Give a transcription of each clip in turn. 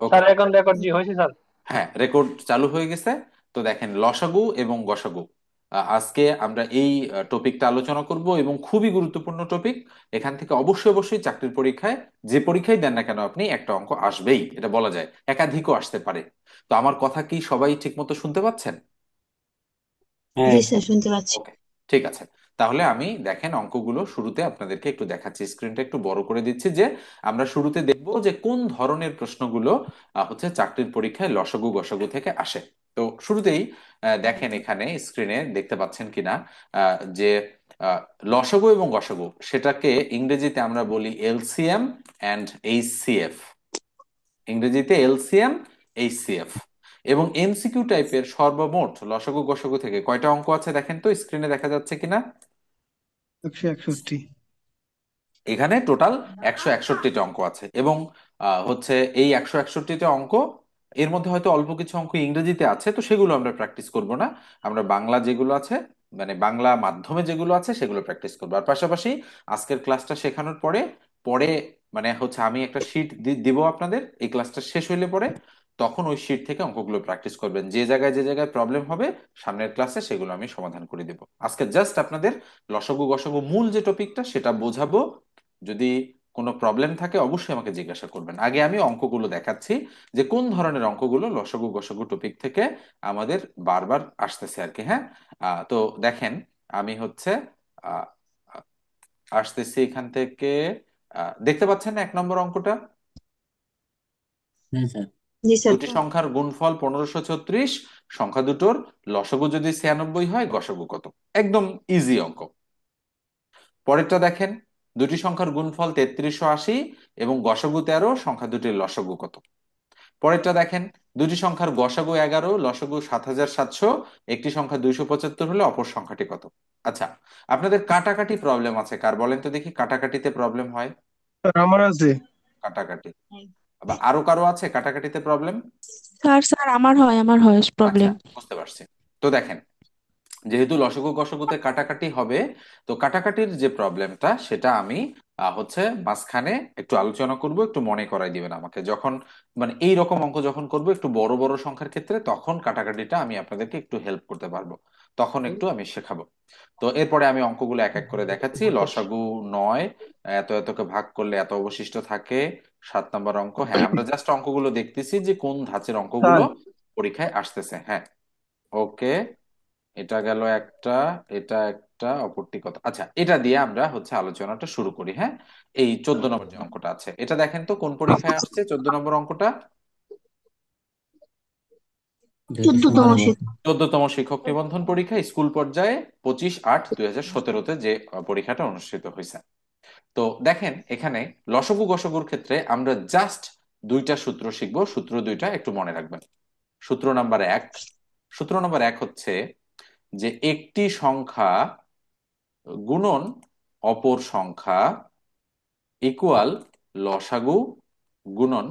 ওকে। Sir এখন record জি হয়েছে sir. হ্যাঁ, রেকর্ড চালু হয়ে গেছে। তো দেখেন, লসাগু এবং গসাগু, আজকে আমরা এই টপিকটা আলোচনা করব, এবং খুবই গুরুত্বপূর্ণ টপিক। এখান থেকে অবশ্যই অবশ্যই চাকরির পরীক্ষায়, যে পরীক্ষায় দেন না কেন আপনি, একটা অঙ্ক আসবেই, এটা বলা যায়, একাধিকও আসতে পারে। তো আমার কথা কি সবাই ঠিকমতো শুনতে পাচ্ছেন? জি হ্যাঁ স্যার, শুনতে পাচ্ছি। ওকে, ঠিক আছে। তাহলে আমি দেখেন অঙ্কগুলো শুরুতে আপনাদেরকে একটু দেখাচ্ছি, স্ক্রিনটা একটু বড় করে দিচ্ছি, যে আমরা শুরুতে দেখব যে কোন ধরনের প্রশ্নগুলো হচ্ছে চাকরির পরীক্ষায় লসাগু গসাগু থেকে আসে। তো শুরুতেই দেখেন, এখানে স্ক্রিনে দেখতে পাচ্ছেন কিনা, যে আহ, লসাগু এবং গসাগু, সেটাকে ইংরেজিতে আমরা বলি এলসিএম অ্যান্ড এইচসিএফ। ইংরেজিতে এলসিএম, এইচসিএফ। এবং এমসিকিউ টাইপের সর্বমোট লসাগু গসাগু থেকে কয়টা অঙ্ক আছে দেখেন তো, স্ক্রিনে দেখা যাচ্ছে কিনা। 161। এখানে টোটাল 161টা অঙ্ক আছে, এবং হচ্ছে এই 161টা অঙ্ক, এর মধ্যে হয়তো অল্প কিছু অঙ্ক ইংরেজিতে আছে, তো সেগুলো আমরা প্র্যাকটিস করব না। আমরা বাংলা যেগুলো আছে, মানে বাংলা মাধ্যমে যেগুলো আছে সেগুলো প্র্যাকটিস করবো। আর পাশাপাশি আজকের ক্লাসটা শেখানোর পরে পরে মানে হচ্ছে আমি একটা শিট দিব আপনাদের, এই ক্লাসটা শেষ হইলে পরে তখন ওই শিট থেকে অঙ্কগুলো প্র্যাকটিস করবেন। যে জায়গায় যে জায়গায় প্রবলেম হবে সামনের ক্লাসে সেগুলো আমি সমাধান করে দিব। আজকে জাস্ট আপনাদের লসাগু গসাগু মূল যে টপিকটা সেটা বোঝাবো। যদি কোনো প্রবলেম থাকে অবশ্যই আমাকে জিজ্ঞাসা করবেন। আগে আমি অঙ্কগুলো দেখাচ্ছি, যে কোন ধরনের অঙ্কগুলো লসাগু গসাগু টপিক থেকে আমাদের বারবার আসতেছে আর কি। হ্যাঁ, তো দেখেন, আমি হচ্ছে আহ, আসতেছি এখান থেকে। দেখতে পাচ্ছেন না 1 নম্বর অঙ্কটা? হ্যাঁ স্যার। জি স্যার। দুটি সংখ্যার গুণফল 1536, সংখ্যা দুটোর লসাগু যদি 96 হয়, গসাগু কত? একদম ইজি অঙ্ক। পরেরটা দেখেন, দুটি সংখ্যার গুণফল 3380 এবং গসাগু 13, সংখ্যা দুটির লসাগু কত? পরেরটা দেখেন, দুটি সংখ্যার গসাগু 11, লসাগু 7700, একটি সংখ্যা 275 হলে অপর সংখ্যাটি কত? আচ্ছা, আপনাদের কাটাকাটি প্রবলেম আছে কার, বলেন তো দেখি, কাটাকাটিতে প্রবলেম হয়? স্যার আমার আছে। কাটাকাটি বা আরো কারো আছে কাটাকাটিতে প্রবলেম? স্যার স্যার আমার হয় আচ্ছা, প্রবলেম। বুঝতে পারছি। তো দেখেন, যেহেতু লসাগু গসাগুতে কাটাকাটি হবে, তো কাটাকাটির যে প্রবলেমটা সেটা আমি হচ্ছে মাঝখানে একটু আলোচনা করব, একটু মনে করাই দিবেন আমাকে, যখন মানে এই রকম অঙ্ক যখন করব একটু বড় বড় সংখ্যার ক্ষেত্রে, তখন কাটাকাটিটা আমি আপনাদেরকে একটু হেল্প করতে পারবো, তখন একটু আমি শেখাবো। তো এরপরে আমি অঙ্কগুলো এক এক করে দেখাচ্ছি। লসাগু 9, এত এতকে ভাগ করলে এত অবশিষ্ট থাকে। 7 নম্বর অঙ্ক, হ্যাঁ আমরা জাস্ট অঙ্কগুলো দেখতেছি যে কোন ধাঁচের অঙ্কগুলো স্যার পরীক্ষায় আসতেছে। হ্যাঁ, ওকে, এটা গেল একটা, এটা একটা, অপরটি কত? আচ্ছা, এটা দিয়ে আমরা হচ্ছে আলোচনাটা শুরু করি। হ্যাঁ, এই 14 নম্বর যে অঙ্কটা আছে, এটা দেখেন তো কোন পরীক্ষায় আসছে 14 নম্বর অঙ্কটা। দুটি 14তম সংখ্যার শীত। 14তম শিক্ষক নিবন্ধন পরীক্ষা, স্কুল পর্যায়ে 25/8/2017-তে যে পরীক্ষাটা অনুষ্ঠিত হয়েছে। তো দেখেন, এখানে লসাগু গসাগুর ক্ষেত্রে আমরা জাস্ট দুইটা সূত্র শিখবো, সূত্র দুইটা একটু মনে রাখবেন। সূত্র নাম্বার 1, সূত্র নাম্বার 1 হচ্ছে যে একটি সংখ্যা গুণন অপর সংখ্যা ইকুয়াল লসাগু গুণন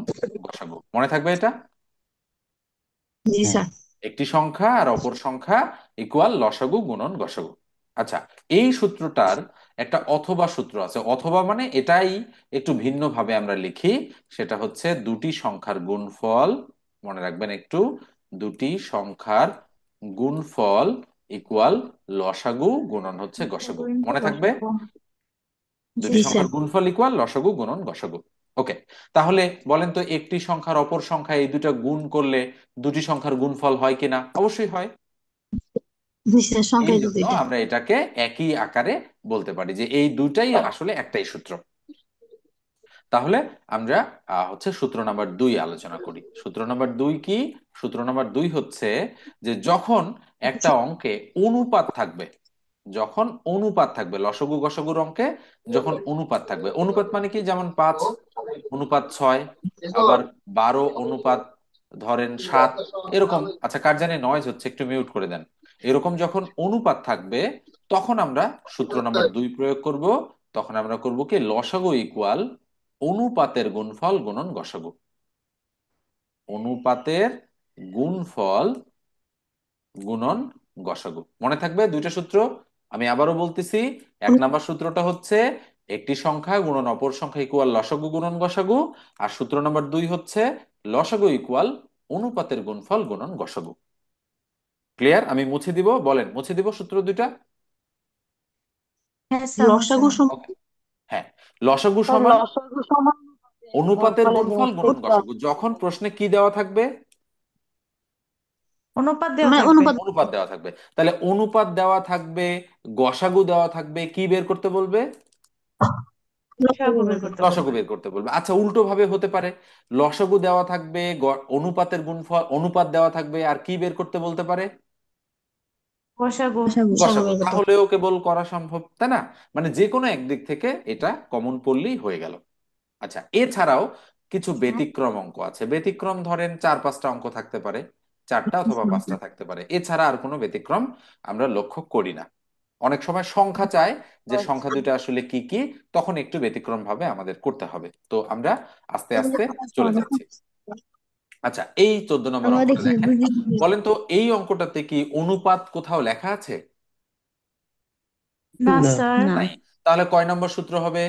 গসাগু। মনে থাকবে এটা? জি হ্যাঁ স্যার। একটি সংখ্যা আর অপর সংখ্যা ইকুয়াল লসাগু গুণন গসাগু। আচ্ছা, এই সূত্রটার একটা অথবা সূত্র আছে। অথবা মানে এটাই একটু ভিন্ন ভাবে আমরা লিখি, সেটা হচ্ছে দুটি সংখ্যার গুণফল, মনে রাখবেন একটু, দুটি সংখ্যার গুণফল ইকুয়াল লসাগু গুণন হচ্ছে গসাগু। মনে থাকবে? দুটি জি স্যার। সংখ্যার গুণফল ইকুয়াল লসাগু গুণন গসাগু। ওকে, তাহলে বলেন তো, একটি সংখ্যার অপর সংখ্যা, এই দুটা গুণ করলে দুটি সংখ্যার গুণফল হয় কিনা? অবশ্যই হয়। জি স্যার, এই সংখ্যাই তো জন্য দুইটা। আমরা এটাকে একই আকারে বলতে পারি যে এই দুটাই আসলে একটাই সূত্র। তাহলে আমরা হচ্ছে সূত্র নাম্বার 2 আলোচনা করি। সূত্র নাম্বার 2 কি? সূত্র নাম্বার 2 হচ্ছে যে যখন একটা অঙ্কে অনুপাত থাকবে, যখন অনুপাত থাকবে লসাগু গসাগুর অঙ্কে, যখন অনুপাত থাকবে, অনুপাত মানে কি, যেমন 5:6, আবার 12 ধরেন 7, এরকম। আচ্ছা, কার জানি নয়েজ হচ্ছে, একটু মিউট করে দেন। এরকম যখন অনুপাত থাকবে, তখন আমরা সূত্র নাম্বার 2 প্রয়োগ করব। তখন আমরা করব কি, লসাগু ইকুয়াল অনুপাতের গুণফল গুণন গসাগু। অনুপাতের গুণফল গুণন গসাগু, মনে থাকবে দুইটা সূত্র। আমি আবারও বলতেছি, 1 নম্বর সূত্রটা হচ্ছে একটি সংখ্যা গুণন অপর সংখ্যা ইকুয়াল লসাগু গুণন গসাগু। আর সূত্র নাম্বার 2 হচ্ছে লসাগু ইকুয়াল অনুপাতের গুণফল গুণন গসাগু। ক্লিয়ার? আমি মুছে দিব, বলেন মুছে দিব সূত্র দুইটা। হ্যাঁ স্যার লসাগু মুছেন। সমান ওকে, হ্যাঁ, লসাগু স্যার সমান লসাগু সমান অনুপাতের গুণফলের গুণফল গুণন গুণফল গসাগু। যখন প্রশ্নে কি দেওয়া থাকবে? অনুপাত দেওয়া মানে থাকবে। অনুপাত। অনুপাত দেওয়া থাকবে। তাহলে অনুপাত দেওয়া থাকবে, গসাগু দেওয়া থাকবে, কি বের করতে বলবে? লসাগু বের করতে লসাগু বলবে। বের করতে বলবে। আচ্ছা, উল্টো ভাবে হতে পারে, লসাগু দেওয়া থাকবে, অনুপাতের গুণফল অনুপাত দেওয়া থাকবে, আর কি বের করতে বলতে পারে? লসাগু। লসাগু গসাগু। বের করতে হবে। তাহলেও কেবল করা সম্ভব, তাই না? মানে যে কোনো একদিক থেকে এটা কমন পড়লেই হয়ে গেল। আচ্ছা, এছাড়াও কিছু ব্যতিক্রম অঙ্ক আছে। ব্যতিক্রম ধরেন 4-5টা অঙ্ক থাকতে পারে, 4টা অথবা 5টা থাকতে পারে, এছাড়া আর কোনো ব্যতিক্রম আমরা লক্ষ্য করি না। অনেক সময় সংখ্যা চায় যে সংখ্যা দুটো আসলে কি কি, তখন একটু ব্যতিক্রম ভাবে আমাদের করতে হবে। তো আমরা আস্তে আস্তে চলে যাচ্ছি। আচ্ছা, এই 14 নম্বর আমরা অঙ্কটা দেখি দেখেন। বুঝি। বলেন তো, এই অঙ্কটাতে কি অনুপাত কোথাও লেখা আছে? না না। স্যার। না। নাই। তাহলে কয় নম্বর সূত্র হবে?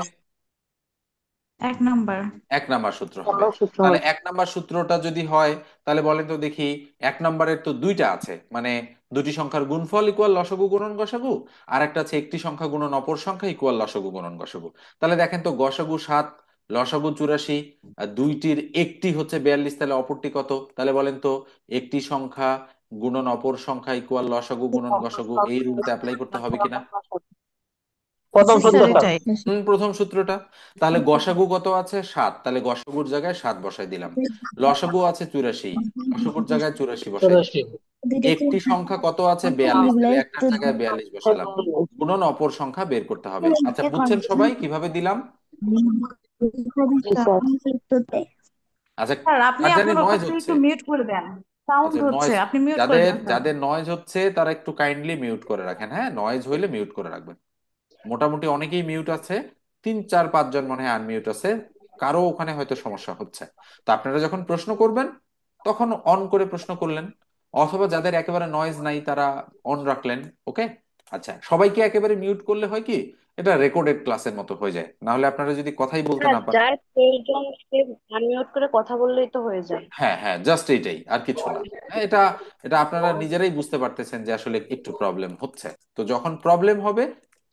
1 নম্বর। 1 নম্বর সূত্র হবে। আমরা সূত্র তাহলে হবে। 1 নম্বর সূত্রটা যদি হয়, তাহলে বলেন তো দেখি, 1 নম্বরের তো দুইটা আছে, মানে দুটি সংখ্যার গুণফল ইকুয়াল লসাগু গুণন গসাগু, আর একটা আছে একটি সংখ্যা গুণন অপর সংখ্যা ইকুয়াল লসাগু গুণন গসাগু। তাহলে দেখেন তো, গসাগু 7, লসাগু 84, আর দুইটির একটি হচ্ছে 42, তাহলে অপরটি কত? তাহলে বলেন তো, একটি সংখ্যা গুণন অপর সংখ্যা ইকুয়াল লসাগু গুণন গসাগু, এই রুলটা অ্যাপ্লাই করতে হবে কিনা? প্রথম জি সূত্র স্যার স্যার। এটাই। প্রথম সূত্রটা। তাহলে গসাগু কত আছে? 7, তাহলে গসাগুর জায়গায় 7 বসাই দিলাম। লসাগু আছে 84, লসাগুর জায়গায় 84 বসাই দিলাম। চুরাশি। একটি সংখ্যা কত আছে? 42, তাহলে একটার জায়গায় 42 বসালাম। গুণন অপর সংখ্যা বের করতে হবে। আচ্ছা, বুঝছেন সবাই কিভাবে দিলাম? জি স্যার। আচ্ছা, স্যার আপনি আর জানি আপনার নয়েজ ওখানে হচ্ছে। একটু মিউট করে দেন, সাউন্ড আচ্ছা, হচ্ছে, নয়েজ, আপনি মিউট করে যাদের দেন স্যার। যাদের নয়েজ হচ্ছে তারা একটু কাইন্ডলি মিউট করে রাখেন। হ্যাঁ, নয়েজ হইলে মিউট করে রাখবেন। মোটামুটি অনেকেই মিউট আছে, 3-4-5 জন মনে হয় আনমিউট আছে। কারো ওখানে হয়তো সমস্যা হচ্ছে। তো আপনারা যখন প্রশ্ন করবেন, তখন অন করে প্রশ্ন করলেন, অথবা যাদের একেবারে নয়েজ নাই তারা অন রাখলেন। ওকে। আচ্ছা, সবাইকে একেবারে মিউট করলে হয় কি, এটা রেকর্ডেড ক্লাসের মতো হয়ে যায়, না হলে আপনারা যদি কথাই বলতে স্যার না পারেন। যার প্রয়োজন সে আনমিউট করে কথা বললেই তো হয়ে যায়। হ্যাঁ হ্যাঁ, জাস্ট এইটাই, আর কিছু না। হ্যাঁ, এটা এটা আপনারা নিজেরাই বুঝতে পারতেছেন যে আসলে একটু প্রবলেম হচ্ছে। তো যখন প্রবলেম হবে,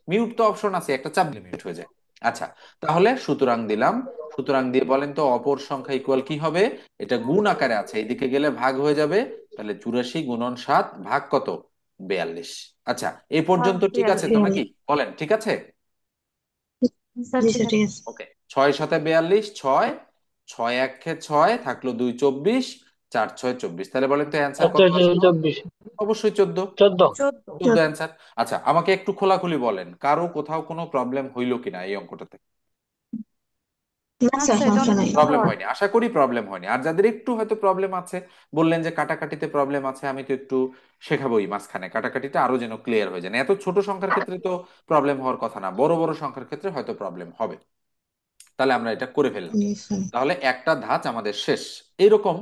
মিউট তো অপশন আছে, একটা চাপ দিলে মিউট হয়ে যায়। আচ্ছা, তাহলে সুতরাং দিলাম। সুতরাং দিয়ে বলেন তো, অপর সংখ্যা ইকুয়াল কি হবে? এটা গুণ আকারে আছে, এদিকে গেলে ভাগ হয়ে যাবে। তাহলে 84 গুণন 7 ভাগ কত? 42। আচ্ছা, এই ভাগ পর্যন্ত ঠিক আছে 42। তো নাকি? বলেন ঠিক আছে? স্যার জি ঠিক স্যার ঠিক আছে। আছে। ওকে। 6-7-42, 6, 6-1-6, থাকলো 2 24, 4-6-24। তাহলে বলেন তো অ্যান্সার আচ্ছা কত আচ্ছা, আসলো? 24। অবশ্যই 14। 14। 14। 14 অ্যান্সার। আচ্ছা, আমাকে একটু খোলাখুলি বলেন, কারো কোথাও কোনো প্রবলেম হইলো কিনা এই অঙ্কটাতে? না না স্যার স্যার এটা সমস্যা অনেক নাই। সহজ। প্রবলেম হয়নি, আশা করি প্রবলেম হয়নি। আর যাদের একটু হয়তো প্রবলেম আছে, বললেন যে কাটাকাটিতে প্রবলেম আছে, আমি তো একটু শেখাবোই মাঝখানে, কাটাকাটিটা আরো যেন ক্লিয়ার হয়ে যায়। এত ছোট সংখ্যার ক্ষেত্রে তো প্রবলেম হওয়ার কথা না, বড় বড় সংখ্যার ক্ষেত্রে হয়তো প্রবলেম হবে। তাহলে আমরা এটা করে ফেললাম। জি স্যার। তাহলে একটা ধাঁচ আমাদের শেষ। এরকম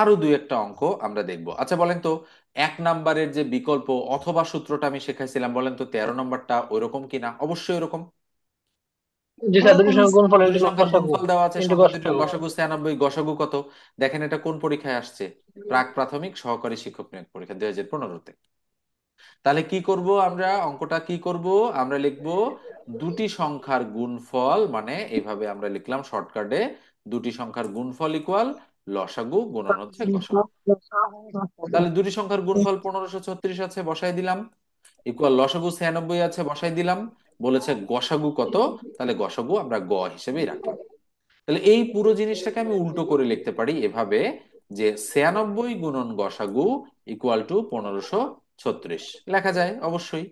আরো দুই একটা অঙ্ক আমরা দেখব। আচ্ছা, বলেন তো, 1 নম্বরের যে বিকল্প অথবা সূত্রটা আমি শেখাইছিলাম, বলেন তো 13 নম্বরটা ওইরকম কিনা? অবশ্যই ওরকম। জি স্যার, দুটি ওরকমই সংখ্যা স্যার। গুণফল দুটি একটি সংখ্যার গসাগু, গুণফল দেওয়া আছে, তিনটি সংখ্যা দুটোর গসাগু। গসাগু 96, গসাগু কত? দেখেন, এটা কোন পরীক্ষায় আসছে? প্রাক প্রাথমিক সহকারী শিক্ষক নিয়োগ পরীক্ষা 2015-তে। তাহলে কি করব আমরা? অঙ্কটা কি করব? আমরা লিখব দুটি সংখ্যার গুণফল, মানে এইভাবে আমরা লিখলাম শর্টকাটে, দুটি সংখ্যার গুণফল ইকুয়াল লসাগু গুণন হচ্ছে গসাগু। তাহলে দুটি সংখ্যার গুণফল 1536 আছে, বসাই দিলাম। ইকুয়াল লসাগু 96 আছে, বসাই দিলাম। বলেছে গসাগু কত? তাহলে গসাগু আমরা গ হিসেবেই রাখলাম। তাহলে এই পুরো জিনিসটাকে আমি উল্টো করে লিখতে পারি এভাবে, যে 96 গুণন গসাগু ইকুয়াল টু 1536 লেখা যায় অবশ্যই।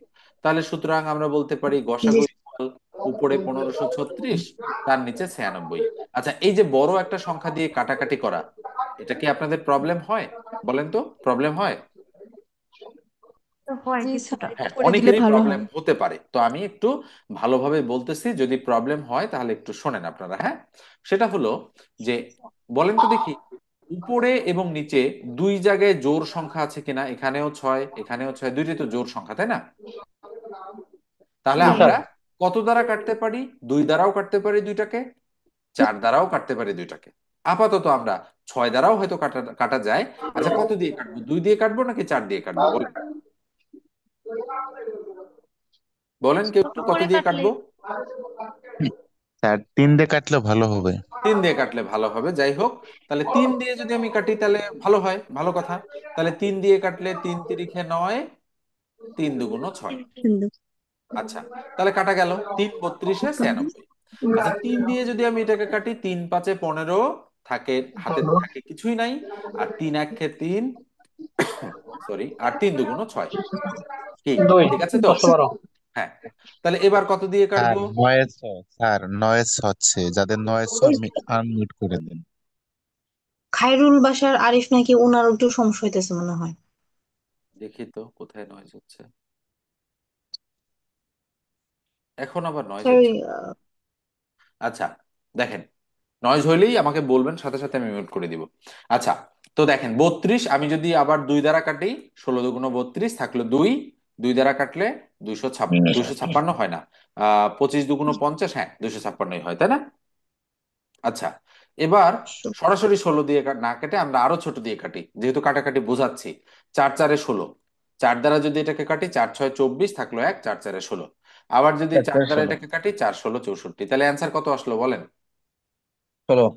তাহলে সুতরাং আমরা বলতে পারি জি গসাগু ইকুয়াল উপরে 1536, তার নিচে 96। আচ্ছা, এই যে বড় একটা সংখ্যা দিয়ে কাটাকাটি করা, এটা কি আপনাদের প্রবলেম হয়? বলেন তো, প্রবলেম হয়? তো হয় জি স্যার কিছুটা। একটু হ্যাঁ, করে দিলে অনেকেরই ভালো প্রবলেম হয়। হতে পারে। তো আমি একটু ভালোভাবে বলতেছি, যদি প্রবলেম হয় তাহলে একটু শোনেন আপনারা। হ্যাঁ, সেটা হলো যে, বলেন তো দেখি, উপরে এবং নিচে দুই জায়গায় জোড় সংখ্যা আছে কিনা? এখানেও 6, এখানেও 6, দুইটাই তো জোড় সংখ্যা, তাই না? তাহলে জি জি। স্যার। আমরা কত দ্বারা কাটতে পারি? 2 দ্বারাও কাটতে পারি দুইটাকে, 4 দ্বারাও কাটতে পারি দুইটাকে। আপাতত আমরা 6 দ্বারাও হয়তো কাটা কাটা যায়। আচ্ছা, কত দিয়ে কাটবো? 2 দিয়ে কাটবো নাকি 4 দিয়ে কাটবো বলেন? বলেন কেউ ছোট একটু, কত করে দিয়ে কাটলে কাটবো? স্যার 3 দিয়ে কাটলে ভালো হবে। 3 দিয়ে কাটলে ভালো হবে, যাই হোক। তাহলে 3 দিয়ে যদি আমি কাটি তাহলে ভালো হয়, ভালো কথা। তাহলে 3 দিয়ে কাটলে 3 তিরিখে 9, 3 দুগুণ 6। কিন্তু আচ্ছা, তাহলে কাটা গেল। 3 32 96। আচ্ছা, 3 দিয়ে যদি আমি এটাকে কাটি, 3 5 15 থাকে, হাতে থাকে কিছুই নাই। আর 3 1 3, সরি, আর 3 দুগুণ 6। কি দুই ঠিক আছে তো? 10 12। হ্যাঁ। তাহলে এবার কত দিয়ে স্যার কাটবো? নয়েস, স্যার নয়েস হচ্ছে, যাদের নয়েস ওই আনমিউট করে দেন। খায়রুল বাসার আরিফ নাকি ওনার একটু সমস্যা হইতেছে মনে হয়। দেখি তো কোথায় নয়েজ হচ্ছে। এখন আবার নয়েজ স্যার হচ্ছে। আচ্ছা, দেখেন, নয়েজ হইলেই আমাকে বলবেন, সাথে সাথে আমি মিউট করে দিব। আচ্ছা, তো দেখেন 32 আমি যদি আবার 2 দ্বারা কাটি, 16 দুগুণ 32 থাকলো 2। 2 দ্বারা কাটলে 256 হয় না, 25 দুগুণ 50, হ্যাঁ 256 হয়, তাই না? আচ্ছা, এবার সরাসরি 16 দিয়ে না কেটে আমরা আরো ছোট দিয়ে কাটি, যেহেতু কাটাকাটি বোঝাচ্ছি। 4 4 16, 4 দ্বারা যদি এটাকে কাটি, 4 6 24 থাকলো 1, 4 4 16। আবার যদি 4 দ্বারা এটাকে কাটি, 4 16 64। তাহলে অ্যান্সার কত আসলো বলেন?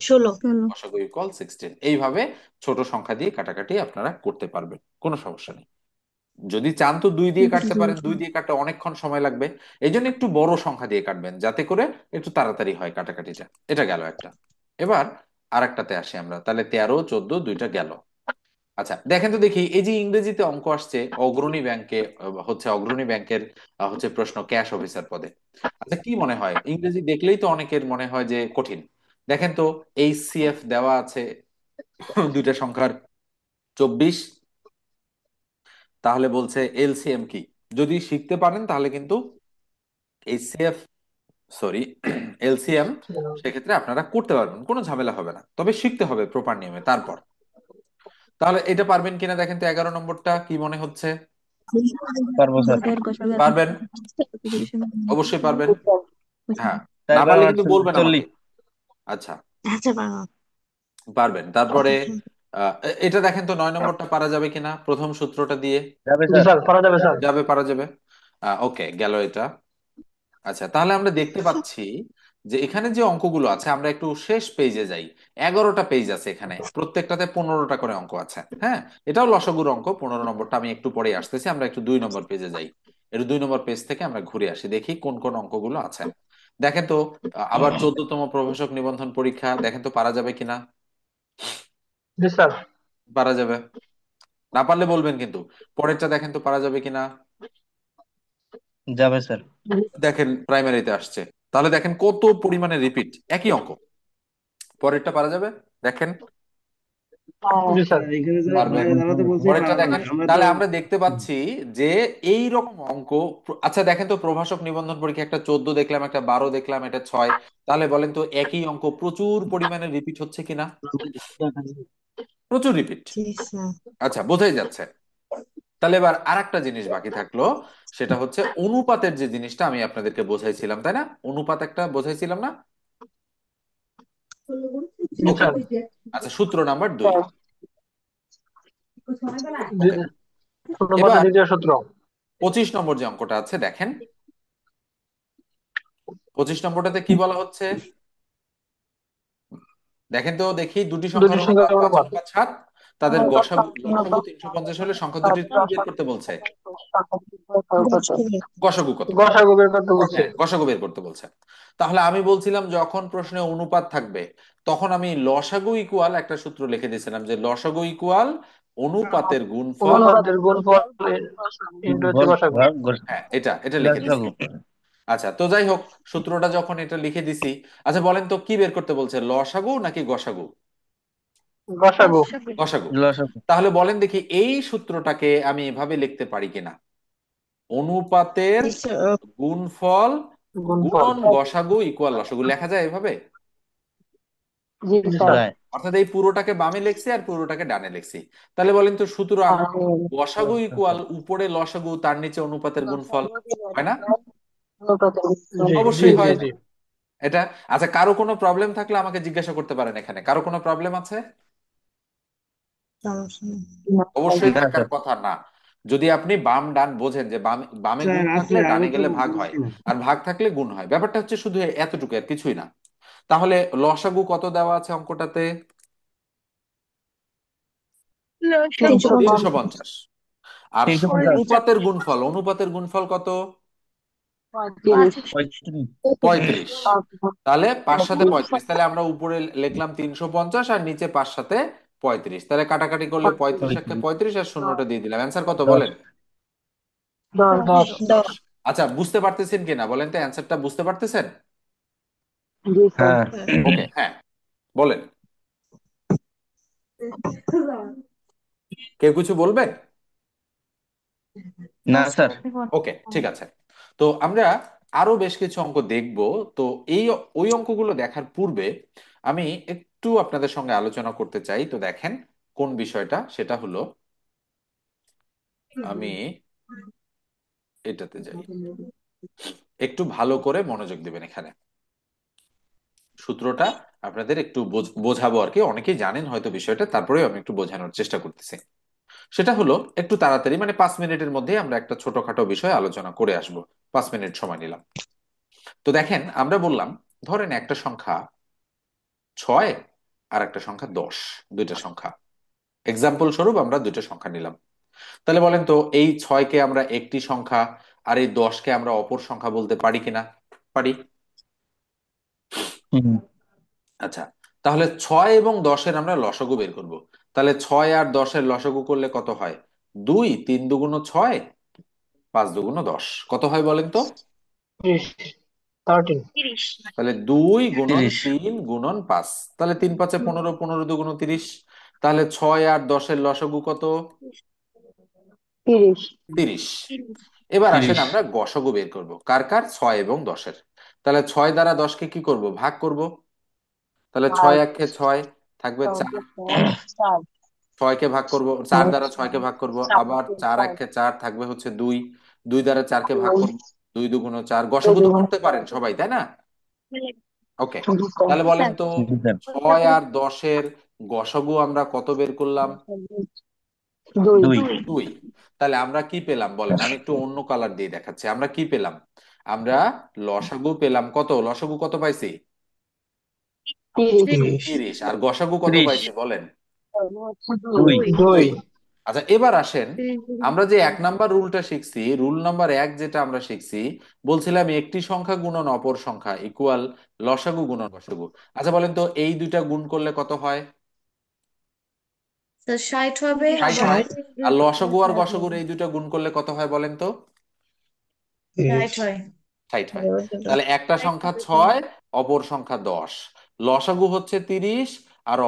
16। লসাগু ইকুয়াল 16। এইভাবে ছোট সংখ্যা দিয়ে কাটাকাটি আপনারা করতে পারবেন, কোনো সমস্যা নেই। যদি চান তো 2 দিয়ে কাটতে পারেন, 2 দিয়ে কাটতে অনেকক্ষণ সময় লাগবে। এই জন্য একটু বড় সংখ্যা দিয়ে কাটবেন, যাতে করে একটু তাড়াতাড়ি হয় কাটাকাটিটা। এটা গেল একটা। এবার আরেকটাতে আসি আমরা, তাহলে 13 14 দুইটা গেল। আচ্ছা, দেখেন তো দেখি, এই যে ইংরেজিতে অঙ্ক আসছে অগ্রণী ব্যাংকে, হচ্ছে অগ্রণী ব্যাংকের হচ্ছে প্রশ্ন ক্যাশ অফিসার পদে। আচ্ছা, কি মনে হয়? ইংরেজি দেখলেই তো অনেকের মনে হয় যে কঠিন। দেখেন তো, এইচসিএফ দেওয়া আছে দুইটা সংখ্যার 24। তাহলে বলছে এলসিএম কি? যদি শিখতে পারেন তাহলে কিন্তু এইচসিএফ, সরি, এলসিএম, সেক্ষেত্রে আপনারা করতে পারবেন, কোনো ঝামেলা হবে না। তবে শিখতে হবে প্রপার নিয়মে তারপর। তাহলে এটা পারবেন কিনা দেখেন তো, 11 নম্বরটা কি মনে হচ্ছে? পারবো স্যার। পারবেন? অবশ্যই পারবেন। হ্যাঁ, তাই না পারবো পারলে কিন্তু বলবেন 48। আমাকে। আচ্ছা, আচ্ছা বাবা। পারবেন। তারপরে এটা দেখেন তো 9 নম্বরটা পারা যাবে কিনা প্রথম সূত্রটা দিয়ে? যাবে জি স্যার, পারা যাবে স্যার। যাবে, পারা যাবে। ওকে, গেল এটা। আচ্ছা, তাহলে আমরা দেখতে পাচ্ছি যে এখানে যে অঙ্কগুলো আছে, আমরা একটু শেষ পেজে যাই। 11টা পেজ আছে এখানে, প্রত্যেকটাতে 15টা করে অঙ্ক আছে। হ্যাঁ, এটাও লসাগুর অঙ্ক। 15 নম্বরটা আমি একটু পরে আসতেছি, আমরা একটু 2 নম্বর পেজে যাই। একটু 2 নম্বর পেজ থেকে আমরা ঘুরে আসি, দেখি কোন কোন অঙ্কগুলো আছে। দেখেন তো, আবার 14তম প্রভাষক নিবন্ধন পরীক্ষা, দেখেন তো পারা যাবে কিনা। জি স্যার। পারা যাবে। না পারলে বলবেন কিন্তু। পরেরটা দেখেন তো পারা যাবে কিনা। যাবে স্যার। দেখেন প্রাইমারিতে আসছে। তাহলে দেখেন কত পরিমাণে রিপিট, একই অঙ্ক। পরেরটা পারা যাবে, দেখেন। জি স্যার। এখানে যা পারবেন। দাঁড়াতে বলছেই পরেরটা পারবো না দেখেন। আমরা তো। তাহলে আমরা দেখতে পাচ্ছি যে এই রকম অঙ্ক, আচ্ছা দেখেন তো, প্রভাষক নিবন্ধন পরীক্ষা একটা 14 দেখলাম, একটা 12 দেখলাম, এটা 6। তাহলে বলেন তো একই অঙ্ক প্রচুর পরিমাণে রিপিট হচ্ছে কিনা? প্রচুর রিপিট। জি স্যার। আচ্ছা, বোঝাই যাচ্ছে। তাহলে এবার আরেকটা জিনিস বাকি থাকলো, সেটা হচ্ছে অনুপাতের যে জিনিসটা আমি আপনাদেরকে বোঝাইছিলাম, তাই না? অনুপাত একটা বোঝাইছিলাম না? জি ওকে। স্যার। আচ্ছা, সূত্র নাম্বার 2। ওকে। জি- অনুপাতের এবার দ্বিতীয় সূত্র। 25 নম্বর যে অঙ্কটা আছে দেখেন। 25 নম্বরটাতে কি বলা হচ্ছে দেখেন তো দেখি, দুটি দুটি সংখ্যার অনুপাত সংখ্যার 5 অনুপাত। অনুপাত 7। তাদের গসাগু লসাগু 350 হলে সংখ্যা দুটির কি বের করতে বলছে? গসাগু কত? গসাগু বের করতে বলছে। হ্যাঁ, গসাগু বের করতে বলছে। তাহলে আমি বলছিলাম যখন প্রশ্নে অনুপাত থাকবে, তখন আমি লসাগু ইকুয়াল একটা সূত্র লিখে দিয়েছিলাম, যে লসাগু ইকুয়াল অনুপাতের গুণফল। অনুপাতের গুণফল ইনটু হচ্ছে গসাগু। হ্যাঁ, এটা এটা লিখে দিছি। আচ্ছা, তো যাই হোক, সূত্রটা যখন এটা লিখে দিছি, আচ্ছা বলেন তো কি বের করতে বলছে, লসাগু নাকি গসাগু? গসাগু। গসাগু। তাহলে বলেন দেখি, এই সূত্রটাকে আমি এভাবে লিখতে পারি কিনা, অনুপাতের জি স্যার। গুণফল গুণফল। গুণন গসাগু ইকুয়াল লসাগু, লেখা যায় এভাবে? জি স্যার। অর্থাৎ এই পুরোটাকে বামে লিখছি আর পুরোটাকে ডানে লিখছি। তাহলে বলেন তো, সুতরাং গসাগু ইকুয়াল উপরে লসাগু, তার নিচে অনুপাতের গুণফল, হয় না? অনুপাতের জি জি অবশ্যই জি হয় জি এটা। আচ্ছা, কারো কোনো প্রবলেম থাকলে আমাকে জিজ্ঞাসা করতে পারেন, এখানে কারো কোনো প্রবলেম আছে? সমস্যা নেই। না, অবশ্যই না থাকার স্যার। কথা না। যদি আপনি বাম ডান বোঝেন যে বামে স্যার গুণ আছে, থাকলে আরো ডানে তো গেলে ভাগ হয়, বুঝছি না। আর ভাগ থাকলে গুণ হয়, ব্যাপারটা হচ্ছে শুধু এতটুকু, আর কিছুই না। তাহলে লসাগু কত দেওয়া আছে অঙ্কটাতে? 350। 350। আর 350। অনুপাতের গুণফল, অনুপাতের গুণফল কত? 35 35। 35। তাহলে 5 সাথে 35, তাহলে আমরা উপরে লিখলাম 350 আর নিচে 5 সাথে 35, তাহলে কাটাকাটি করলে 35 একে 35। 35 আর শূন্যটা দিয়ে দিলাম, অ্যান্সার কত 10। বলেন? 10 10। 10। আচ্ছা, বুঝতে পারতেছেন কিনা বলেন তো, অ্যান্সারটা বুঝতে পারতেছেন? জি স্যার হ্যাঁ। ওকে, হ্যাঁ, বলেন। কেউ কিছু বলবেন? না স্যার। ওকে, ঠিক আছে। তো আমরা আরো বেশ কিছু অঙ্ক দেখব। তো এই ওই অঙ্কগুলো দেখার পূর্বে আমি একটু আপনাদের সঙ্গে আলোচনা করতে চাই। তো দেখেন কোন বিষয়টা, সেটা হলো, আমি এটাতে যাই, একটু ভালো করে মনোযোগ দিবেন এখানে। সূত্রটা আপনাদের একটু বোঝাবো আর কি, অনেকেই জানেন হয়তো বিষয়টা, তারপরেও আমি একটু বোঝানোর চেষ্টা করতেছি। সেটা হলো একটু তাড়াতাড়ি, মানে 5 মিনিটের মধ্যে আমরা একটা ছোটখাটো বিষয় আলোচনা করে আসব। 5 মিনিট সময় নিলাম। তো দেখেন, আমরা বললাম ধরেন একটা সংখ্যা 6 আর একটা সংখ্যা 10, দুইটা সংখ্যা, এক্সাম্পল স্বরূপ আমরা দুইটা সংখ্যা নিলাম। তাহলে বলেন তো, এই 6কে আমরা একটি সংখ্যা আর এই 10কে আমরা অপর সংখ্যা বলতে পারি কিনা? পারি। হুম। আচ্ছা, তাহলে 6 এবং 10-এর আমরা লসাগু বের করব। তাহলে 6 আর 10-এর লসাগু করলে কত হয়? 2, 3 দুগুণ 6, 5 দুগুণ 10, কত হয় বলেন তো? 30 13 তাহলে 2 গুণন 30। 3 গুণন 5, তাহলে 3 5 15, 15 দুগুণ 30। তাহলে 6 আর 10-এর লসাগু কত? 30 30। এবার আসেন 30। আমরা গসাগু বের করব, কার কার? 6 এবং 10-এর। তাহলে 6 দ্বারা 10কে কি করব? ভাগ করব। তাহলে 6 5 একে 6 থাকবে 4, 4 6কে ভাগ করব, 4 দ্বারা 6কে ভাগ করব, আবার 4 একে 4 থাকবে হচ্ছে 2, 2 দ্বারা 4কে ভাগ করব, 2 দুগুণ 4, গসাগু তো করতে পারেন সবাই, তাই না? ওকে, তাহলে বলেন তো, জি স্যার। 6 আর 10-এর গসাগু আমরা কত বের করলাম? 2 2। 2। তাহলে আমরা কি পেলাম বলেন, আমি একটু অন্য কালার দিয়ে দেখাচ্ছি, আমরা কি পেলাম? আমরা লসাগু পেলাম কত? লসাগু কত পাইছি? 30 30। আর গসাগু কত 30। পাইছি বলেন? 2। 2 2। আচ্ছা, এবার আসেন, আমরা যে 1 নাম্বার রুলটা শিখছি, রুল নাম্বার 1 যেটা আমরা শিখছি, বলছিলাম একটি সংখ্যা গুণন অপর সংখ্যা ইকুয়াল লসাগু গুণন গসাগু। আচ্ছা বলেন তো, এই দুইটা গুণ করলে কত হয়? তো 60 হবে, 60 আবার হয়। আর লসাগু আর গসাগুর এই দুইটা গুণ করলে কত হয় বলেন তো? 60 হয়। 60 হয়। তাহলে একটা সংখ্যা 6, অপর সংখ্যা 10, লসাগু হচ্ছে 30, আর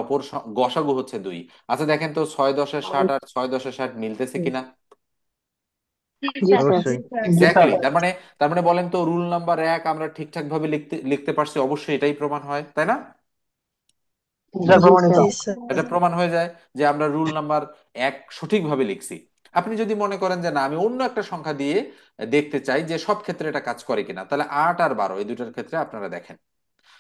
গসাগু হচ্ছে 2। আচ্ছা দেখেন তো, 6 10-এর 60 আর 6 10-এর 60 মিলতেছে কিনা? জি স্যার অবশ্যই। জি স্যার এক্স্যাক্টলি। তার মানে বলেন তো, রুল নাম্বার 1 আমরা ঠিকঠাক ভাবে লিখতে লিখতে পারছি, অবশ্যই এটাই প্রমাণ হয়, তাই না? যা জি প্রমাণিত স্যার। এটা প্রমাণ হয়ে যায় যে আমরা রুল নাম্বার 1 সঠিকভাবে লিখছি। আপনি যদি মনে করেন যে না, আমি অন্য একটা সংখ্যা দিয়ে দেখতে চাই যে সব ক্ষেত্রে এটা কাজ করে কিনা, তাহলে 8 আর 12 এই দুটার ক্ষেত্রে আপনারা দেখেন।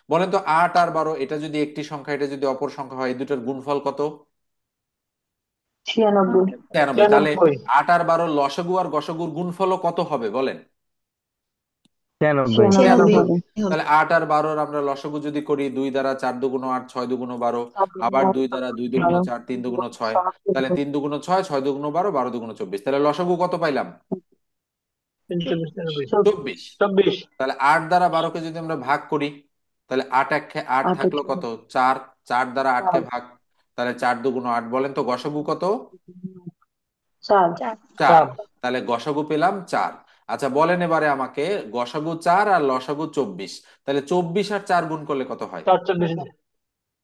বলেন তো, 8 আর 12 এটা যদি একটি সংখ্যা, এটা যদি অপর সংখ্যা হয়, এই দুটার গুণফল কত? 96 93। তাহলে 96 8 আর 12 লসাগু আর গসাগুর গুণফলও কত হবে বলেন? 96। 96 96 হবে। তাহলে 8 আর 12-র আমরা লসাগু যদি করি, 2 দ্বারা 4 দুগুণ 8, 6 দুগুণ 12, আবার 2 দ্বারা 2 দুগুণ 4, 3 দুগুণ 6, তাহলে 3 দুগুণ 6, 6 দুগুণ 12, 12 দুগুণ 24, তাহলে লসাগু কত পাইলাম? 24। 24 তাহলে 8 দ্বারা 12কে যদি আমরা ভাগ করি, তাহলে 8 থাকলো কত? 4, 4 দ্বারা 8কে ভাগ, তাহলে 4 দুগুণ 8, বলেন তো গসাগু কত? 4 4। 4 তাহলে গসাগু পেলাম 4। আচ্ছা বলেন এবারে আমাকে, গসাগু 4 আর লসাগু 24, তাহলে 24 আর 4 গুণ করলে কত হয়? 4 24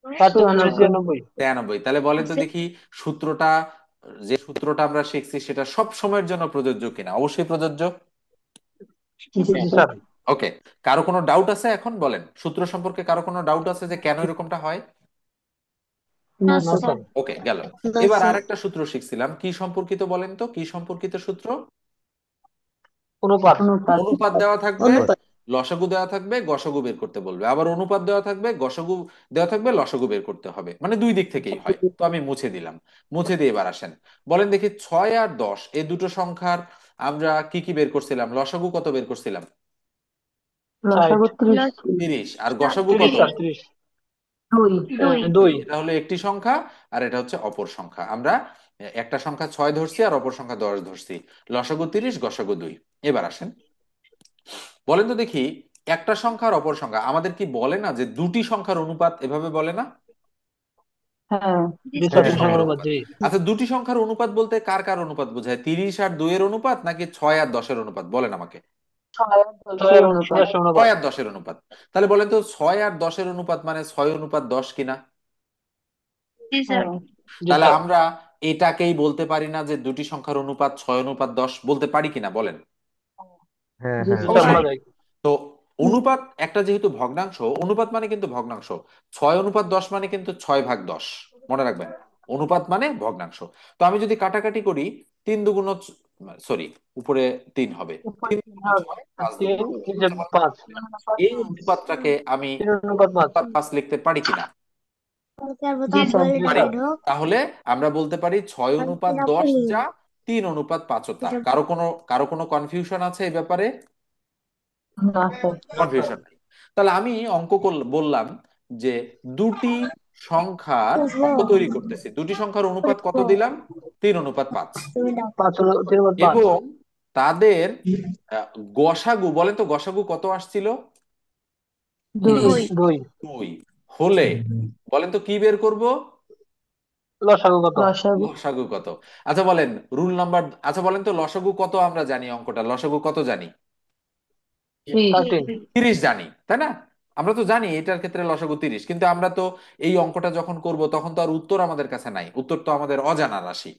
4 24 96 93। তাহলে বলেন তো দেখি, সূত্রটা, যে সূত্রটা আমরা শিখছি সেটা সব সময়ের জন্য প্রযোজ্য কিনা? অবশ্যই প্রযোজ্য। জি স্যার ওকে, কারো কোনো ডাউট আছে এখন বলেন, সূত্র সম্পর্কে কারো কোনো ডাউট আছে যে কেন এরকমটা হয়? না স্যার ওকে, গেল। না এবার স্যার। আরেকটা সূত্র শিখছিলাম, কি সম্পর্কিত বলেন তো, কি সম্পর্কিত সূত্র? অনুপাত। অনুপাত দেওয়া থাকবে, অনুপাত। লসাগু দেওয়া থাকবে, গসাগু বের করতে বলবে, আবার অনুপাত দেওয়া থাকবে, গসাগু দেওয়া থাকবে, লসাগু বের করতে হবে, মানে দুই দিক থেকেই হয়। তো আমি মুছে দিলাম। মুছে দিয়ে এবার আসেন, বলেন দেখি 6 আর 10 এই দুটো সংখ্যার আমরা কি কি বের করছিলাম? লসাগু কত বের করছিলাম? 60, 30। আর গসাগু 30 কত? আর 30, দুই 2। এটা হলো একটি সংখ্যা, আর এটা হচ্ছে অপর সংখ্যা। আমরা একটা সংখ্যা 6 ধরছি আর অপর সংখ্যা 10 ধরছি। লসাগু 30, গসাগু 2। এবার আসেন, বলেন তো দেখি, একটা সংখ্যার অপর সংখ্যা আমাদের কি বলে না যে দুটি সংখ্যার অনুপাত, এভাবে বলে না? হ্যাঁ, দুটি দুটি সংখ্যার সমানুপাত, অনুপাত। জি। আচ্ছা, দুটি সংখ্যার অনুপাত বলতে কার কার অনুপাত বোঝায়? 30 আর 2 এর অনুপাত, নাকি 6 আর 10-এর অনুপাত? বলেন আমাকে। 6 আর 10 অনুপাত। 6 আর 10-এর অনুপাত। তাহলে বলেন তো 6 আর 10-এর অনুপাত মানে 6 অনুপাত 10 কিনা? জি তাহলে স্যার। আমরা এটাকেই বলতে পারি না যে দুটি সংখ্যার অনুপাত 6 অনুপাত 10, বলতে পারি কিনা বলেন? হ্যাঁ, জি হ্যাঁ। স্যার, বলা অবশ্যই। যায়। তো অনুপাত একটা যেহেতু ভগ্নাংশ, অনুপাত মানে কিন্তু ভগ্নাংশ। 6 অনুপাত 10 মানে কিন্তু 6 ভাগ 10, মনে রাখবেন। অনুপাত মানে ভগ্নাংশ। তো আমি যদি কাটাকাটি করি, 3 দুগুণ, সরি, উপরে 3 হবে, উপরে 3 তিন দুগুণ হবে, 6, আর 5 তিন দুগুণ। নিচে আচ্ছা বলেন তো 5, এই অনুপাতটাকে আমি 3 অনুপাত 5। অনুপাত 5 লিখতে পারি কিনা? জি স্যার, জি পারি। স্যার। তাহলে আমরা বলতে পারি 6 অনুপাত 10 যা, 3 অনুপাত 5 তা। কারো কোনো কনফিউশন আছে এই ব্যাপারে? না স্যার। না স্যার। কনফিউশন নেই। তাহলে আমি অঙ্ক বললাম যে দুটি সংখ্যার অঙ্ক তৈরি করতেছি, দুটি সংখ্যার অনুপাত কত দিলাম? 3 অনুপাত 5। 3 অনুপাত 5। এবং তাদের আহ, গসাগু, বলেন তো গসাগু কত আসছিল? 2, 2। 2 হলে বলেন তো কি বের করব? লসাগু কত? লসাগু কত। আচ্ছা বলেন, রুল নাম্বার, আচ্ছা বলেন তো লসাগু কত আমরা জানি, অঙ্কটা লসাগু কত জানি? 13। 30 জানি, তাই না? আমরা তো জানি এটার ক্ষেত্রে লসাগু 30, কিন্তু আমরা তো এই অঙ্কটা যখন করব তখন তো আর উত্তর আমাদের কাছে নাই, উত্তর তো আমাদের অজানা রাশি।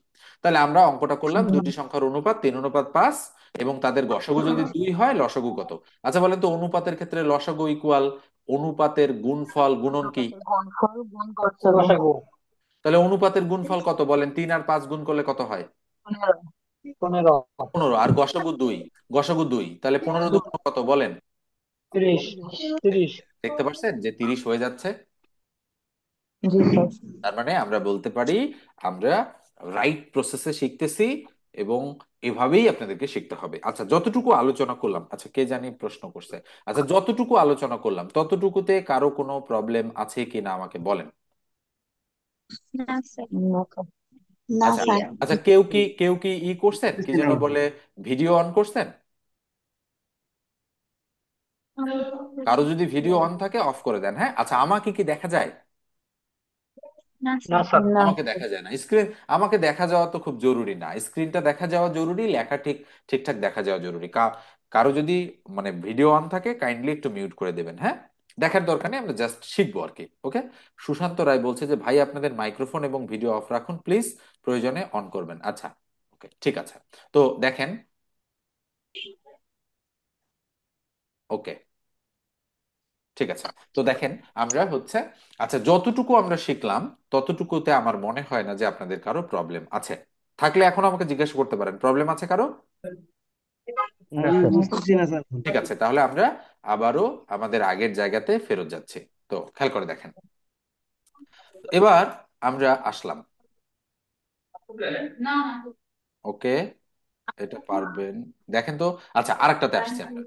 তাহলে আমরা অঙ্কটা করলাম দুটি সংখ্যার অনুপাত 3 অনুপাত 5, এবং তাদের গসাগু যদি 2 হয় লসাগু কত? আচ্ছা বলেন তো অনুপাতের ক্ষেত্রে লসাগু ইকুয়াল অনুপাতের গুণফল গুণন কি? লসাগু তাহলে অনুপাতের গুণফল কত বলেন? 3 আর 5 গুণ করলে কত হয়? 15। 15। 15। আর গসাগু 2, গসাগু 2, তাহলে 15 দুগুণ কত বলেন? 30। 30। দেখতে পাচ্ছেন যে 30 হয়ে যাচ্ছে। জি স্যার। তার মানে আমরা বলতে পারি আমরা রাইট প্রসেসে শিখতেছি, এবং এভাবেই আপনাদেরকে শিখতে হবে। আচ্ছা, যতটুকু আলোচনা করলাম, আচ্ছা কে জানি প্রশ্ন করছে, আচ্ছা যতটুকু আলোচনা করলাম ততটুকুতে কারো কোনো প্রবলেম আছে কিনা আমাকে বলেন। না স্যার। না আচ্ছা, স্যার। আচ্ছা কেউ কি করছেন, কি যেন বলে, ভিডিও অন করছেন? কারো যদি ভিডিও অন থাকে অফ করে দেন, হ্যাঁ। আচ্ছা, আমাকে কি দেখা যায়? না স্যার। আমাকে দেখা যায় না স্ক্রিন। আমাকে দেখা যাওয়া তো খুব জরুরি না, স্ক্রিনটা দেখা যাওয়া জরুরি, লেখা ঠিকঠাক দেখা যাওয়া জরুরি। কারো যদি মানে ভিডিও অন থাকে কাইন্ডলি একটু মিউট করে দেবেন, হ্যাঁ। দেখার দরকার নেই, আমরা জাস্ট শিখবো আর কি। ওকে। সুশান্ত রায় বলছে যে ভাই আপনাদের মাইক্রোফোন এবং ভিডিও অফ রাখুন প্লিজ, প্রয়োজনে অন করবেন। আচ্ছা, ওকে, ঠিক আছে। তো দেখেন, ওকে, ঠিক আছে। তো দেখেন, আমরা হচ্ছে, আচ্ছা যতটুকু আমরা শিখলাম ততটুকুতে আমার মনে হয় না যে আপনাদের কারো প্রবলেম আছে। থাকলে এখন আমাকে জিজ্ঞাসা করতে পারেন, প্রবলেম আছে কারো? বুঝতেছি না স্যার। ঠিক আছে, তাহলে আমরা আবারও আমাদের আগের জায়গাতে ফেরত যাচ্ছি। তো খেয়াল করে দেখেন, এবার আমরা আসলাম, ওকে, এটা পারবেন। দেখেন তো, আচ্ছা আরেকটাতে আসছি আমরা।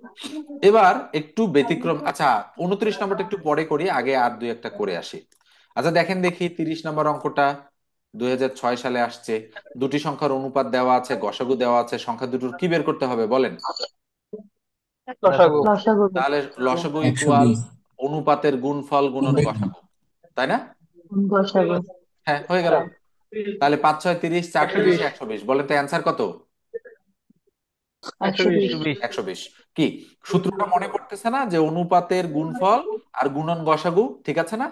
এবার একটু ব্যতিক্রম, আচ্ছা 29 নম্বরটা একটু পরে করি, আগে আর দুই একটা করে আসি। আচ্ছা দেখেন দেখি, 30 নম্বর অঙ্কটা 2006 সালে আসছে। দুটি সংখ্যার অনুপাত দেওয়া আছে, গসাগু দেওয়া আছে, সংখ্যা দুটোর কি বের করতে হবে বলেন? লসাগু। তাহলে লসাগু ইকুয়াল অনুপাতের গুণফল গুণন গসাগু, তাই না? হ্যাঁ, হয়ে গেল। তাহলে 5 6 30, 4 30 120। 120, বলেন তো অ্যান্সার কত? 120। 120। কি সূত্রটা মনে পড়তেছে না, যে অনুপাতের গুণফল আর গুণন গসাগু, ঠিক আছে না?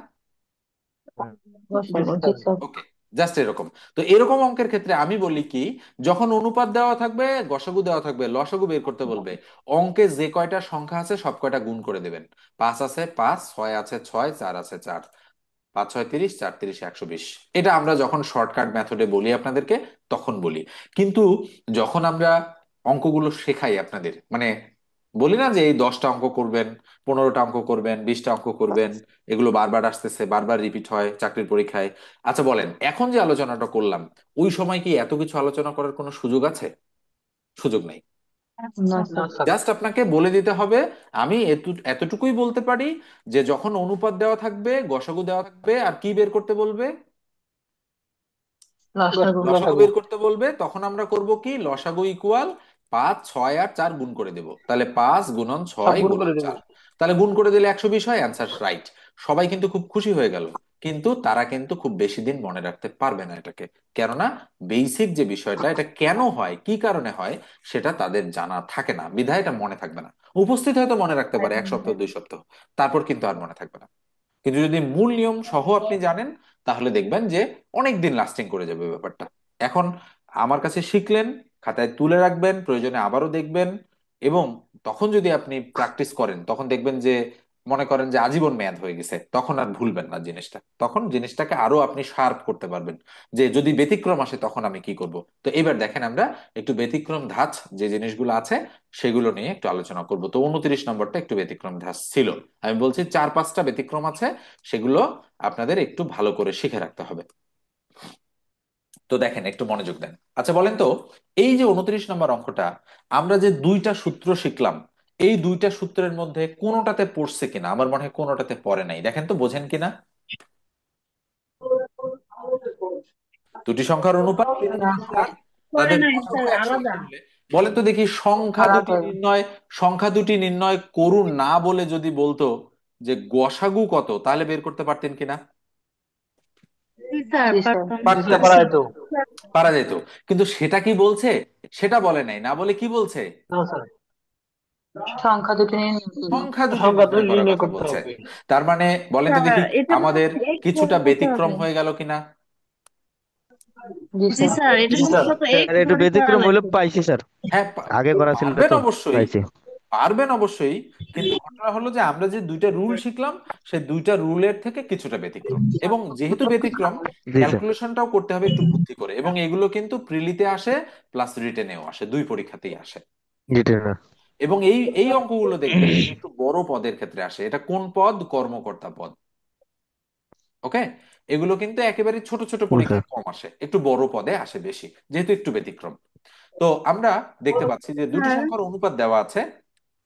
জি স্যার। ওকে, জাস্ট এরকম। তো এরকম অঙ্কের ক্ষেত্রে আমি বলি কি, যখন অনুপাত দেওয়া থাকবে, গসাগু দেওয়া থাকবে, লসাগু বের করতে বলবে, অঙ্কে যে কয়টা সংখ্যা আছে সব কয়টা গুণ করে দেবেন। 5 আছে 5, 6 আছে 6, 4 আছে 4, 5 6 30, 4 30 120। এটা আমরা যখন শর্টকাট মেথডে বলি আপনাদেরকে তখন বলি। কিন্তু যখন আমরা অঙ্কগুলো শেখাই আপনাদের, মানে বলি না যে এই 10টা অঙ্ক করবেন, 15টা অঙ্ক করবেন, 20টা অঙ্ক করবেন, এগুলো বারবার আসতেছে, বারবার রিপিট হয় চাকরির পরীক্ষায়। আচ্ছা বলেন, এখন যে আলোচনাটা করলাম, ওই সময় কি এত কিছু আলোচনা করার কোনো সুযোগ আছে? সুযোগ নেই। না না স্যার। স্যার। জাস্ট আপনাকে বলে দিতে হবে, আমি এতটুকুই বলতে পারি যে যখন অনুপাত দেওয়া থাকবে, গসাগু দেওয়া থাকবে, আর কি বের করতে বলবে, লসাগু। লসাগু বের করতে বলবে, তখন আমরা করব কি, লসাগু ইকুয়াল 5, 6 আর 4 গুণ করে দেব। তাহলে 5 গুণন সব 6 গুণ গুণন করে দেবো। 4, তাহলে গুণ করে দিলে 120 হয়, অ্যান্সার রাইট। সবাই কিন্তু খুব খুশি হয়ে গেল, কিন্তু তারা কিন্তু খুব বেশি দিন মনে রাখতে পারবে না এটাকে। কেননা বেসিক যে বিষয়টা, এটা কেন হয়, কি কারণে হয়, সেটা তাদের জানা থাকে না, বিধায় এটা মনে থাকবে না। উপস্থিত হয়তো মনে রাখতে পারে 1 সপ্তাহ 2 সপ্তাহ, তারপর কিন্তু আর মনে থাকবে না। কিন্তু যদি মূল নিয়ম সহ আপনি জানেন, তাহলে দেখবেন যে অনেক দিন লাস্টিং করে যাবে ব্যাপারটা। এখন আমার কাছে শিখলেন, খাতায় তুলে রাখবেন, প্রয়োজনে আবারও দেখবেন, এবং তখন যদি আপনি প্র্যাকটিস করেন, তখন দেখবেন যে মনে করেন যে আজীবন মেয়াদ হয়ে গেছে, তখন আর ভুলবেন না জিনিসটা, তখন জিনিসটাকে আরো আপনি শার্প করতে পারবেন, যে যদি ব্যতিক্রম আসে তখন আমি কি করব। তো এবার দেখেন, আমরা একটু ব্যতিক্রম ধাঁচ যে জিনিসগুলো আছে সেগুলো নিয়ে একটু আলোচনা করব। তো 29 নম্বরটা একটু ব্যতিক্রম ধাঁচ ছিল। আমি বলছি 4-5টা ব্যতিক্রম আছে, সেগুলো আপনাদের একটু ভালো করে শিখে রাখতে হবে। তো দেখেন, একটু মনোযোগ দেন। আচ্ছা বলেন তো, এই যে 29 নম্বর অঙ্কটা, আমরা যে দুইটা সূত্র শিখলাম, এই দুইটা সূত্রের মধ্যে কোনোটাতে পড়ছে কিনা? আমার মনে হয় কোনোটাতে পড়ে নাই, দেখেন তো বোঝেন কিনা। দুটি সংখ্যার অনুপাত না স্যার, পরে তাদের নাই লসাগু স্যার, 180 আলাদা। হলে, বলেন তো দেখি, আলাদা। সংখ্যা দুটি নির্ণয় করুন না বলে যদি বলতো যে গসাগু কত, তাহলে বের করতে পারতেন কিনা? জি স্যার, জি স্যার। পারতাম। জি স্যার, পারতেন, পারা যেত। পারা যেত। কিন্তু সেটা কি বলছে? সেটা বলে নাই, না বলে কি বলছে? না স্যার, সংখ্যা দুটি সংখ্যা দুটি সংখ্যা দুটি নির্ণয় করার নির্ণয় কথা করতে বলছে। হবে। তার মানে বলেন তো স্যার, দেখি, এটার আমাদের সাথে এক্স কিছুটা যোগ করতে ব্যতিক্রম হবে। হয়ে গেল কিনা? জি জি স্যার। স্যার, এটার জি সাথে স্যার। কত স্যার এক্স একটু যোগ করা ব্যতিক্রম হইলো লাগবে। পাইছি স্যার, হ্যাঁ, আগে করা ছিল না পারবেন তো, অবশ্যই, পাইছি। পারবেন অবশ্যই। কিন্তু ঘটনা হলো যে আমরা যে দুইটা রুল শিখলাম, সেই দুইটা রুলের থেকে কিছুটা ব্যতিক্রম, এবং যেহেতু ব্যতিক্রম, জি স্যার। ক্যালকুলেশনটাও করতে হবে একটু বুদ্ধি করে, এবং এগুলো কিন্তু প্রিলিতে আসে, প্লাস রিটেনেও আসে, দুই পরীক্ষাতেই আসে। জিতে না। এবং এই এই অঙ্কগুলো দেখবেন যে একটু বড় পদের ক্ষেত্রে আসে। এটা কোন পদ? কর্মকর্তা পদ। ওকে, এগুলো কিন্তু একেবারে ছোট ছোট স্যার। পরীক্ষায় কম আসে, একটু বড় পদে আসে বেশি, যেহেতু একটু ব্যতিক্রম। তো আমরা দেখতে পাচ্ছি যে দুটি স্যার, সংখ্যার অনুপাত দেওয়া আছে,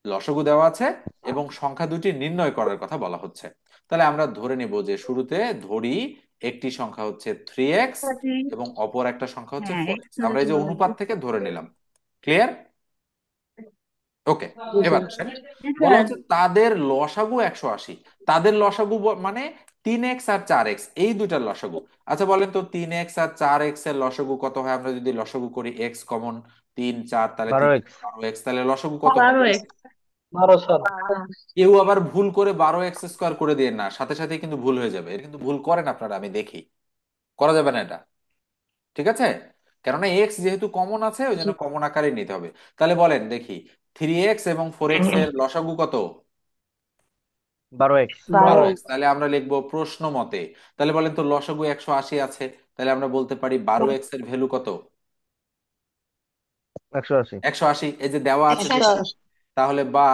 লসাগু দেওয়া আছে, এবং সংখ্যা দুটি নির্ণয় করার কথা বলা হচ্ছে। তাহলে আমরা ধরে নিব যে শুরুতে ধরি একটি সংখ্যা হচ্ছে 3x, এবং অপর একটা সংখ্যা হচ্ছে হ্যাঁ, 4x। এক্স আমরা এই যে অনুপাত থেকে ধরে নিলাম। ক্লিয়ার? ওকে, জি এবার স্যার। আসেন, জি বলা স্যার। হচ্ছে তাদের লসাগু 180। তাদের লসাগু মানে 3x আর 4x, এই দুইটার লসাগু। আচ্ছা বলেন তো, 3x আর 4x এর লসাগু কত হয়? আমরা যদি লসাগু করি, x কমন, 3 4, তাহলে 12 3 এক্স। 12x, তাহলে লসাগু কত হয়? 12 এক্স। 12 স্যার। কেউ আবার ভুল করে 12x² করে দিয়ে না, সাথে সাথে কিন্তু ভুল হয়ে যাবে, এটা কিন্তু ভুল করেন আপনারা, আমি দেখি। করা যাবে না এটা, ঠিক আছে? কেননা এক্স যেহেতু কমন আছে, ওই জি। জন্য কমন আকারে নিতে হবে। তাহলে বলেন দেখি, 3x এবং 4x এর লসাগু কত? 12 এক্স। 12x। 12। তাহলে আমরা লিখবো প্রশ্ন মতে। তাহলে বলেন তো, লসাগু 180 আছে, তাহলে আমরা বলতে পারি 12x এর ভ্যালু কত? 180। 180, এই যে দেওয়া আছে একশো স্যার। আশি দেখুন। তাহলে বা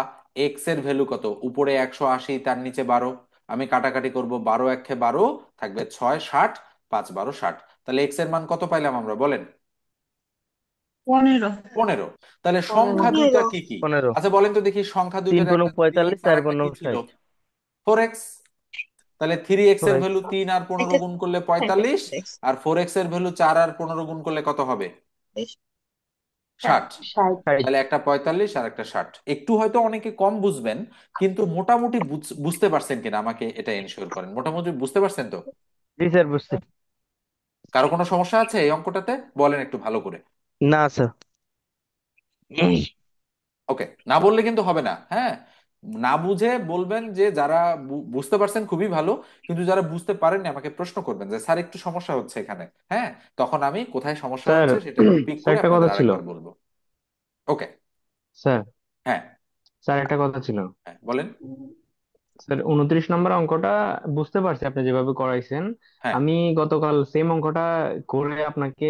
এক্স এর ভ্যালু কত? উপরে 180, তার নিচে 12। আমি কাটাকাটি করব, 12 একে 12, থাকবে 6 60, 5 12 60। তাহলে এক্স এর মান কত পাইলাম আমরা, বলেন? 15। 15। তাহলে সংখ্যা 15। দুইটা 15। কি কি? 15। আচ্ছা বলেন তো দেখি, সংখ্যা 3 দুইটার, পূর্ণ একটা 3x 45, আর 4 একটা পূর্ণ কি ছিল? 60। 4x। তাহলে 3x এর 4 এক্স। ভ্যালু 3 আর 15 একটা গুণ করলে একটা 45, সিক্স আর 4x এর ভ্যালু 4 আর 15 গুণ করলে কত হবে? বেশ। 60। 60। 60। তাহলে একটা 45 আর একটা 60। একটু হয়তো অনেকে কম বুঝবেন, কিন্তু মোটামুটি বুঝতে পারছেন কিনা আমাকে এটা এনশিওর করেন, মোটামুটি বুঝতে পারছেন তো? জি স্যার, বুঝছি। কারো কোনো সমস্যা আছে এই অঙ্কটাতে? বলেন একটু ভালো করে। না স্যার। ওকে, না বললে কিন্তু হবে না, হ্যাঁ। না বুঝে বলবেন, যে যারা বুঝতে পারছেন খুবই ভালো, কিন্তু যারা বুঝতে পারেননি আমাকে প্রশ্ন করবেন যে স্যার একটু সমস্যা হচ্ছে এখানে, হ্যাঁ। তখন আমি কোথায় সমস্যা স্যার, হচ্ছে সেটা একটু পিক স্যার করে একটা আপনাদের কথা ছিল। আরেকবার বলবো। ওকে। স্যার, হ্যাঁ, স্যার একটা কথা ছিল। হ্যাঁ বলেন। স্যার 29 নম্বর অঙ্কটা বুঝতে পারছি আপনি যেভাবে করাইছেন। হ্যাঁ, আমি গতকাল সেম অঙ্কটা করে আপনাকে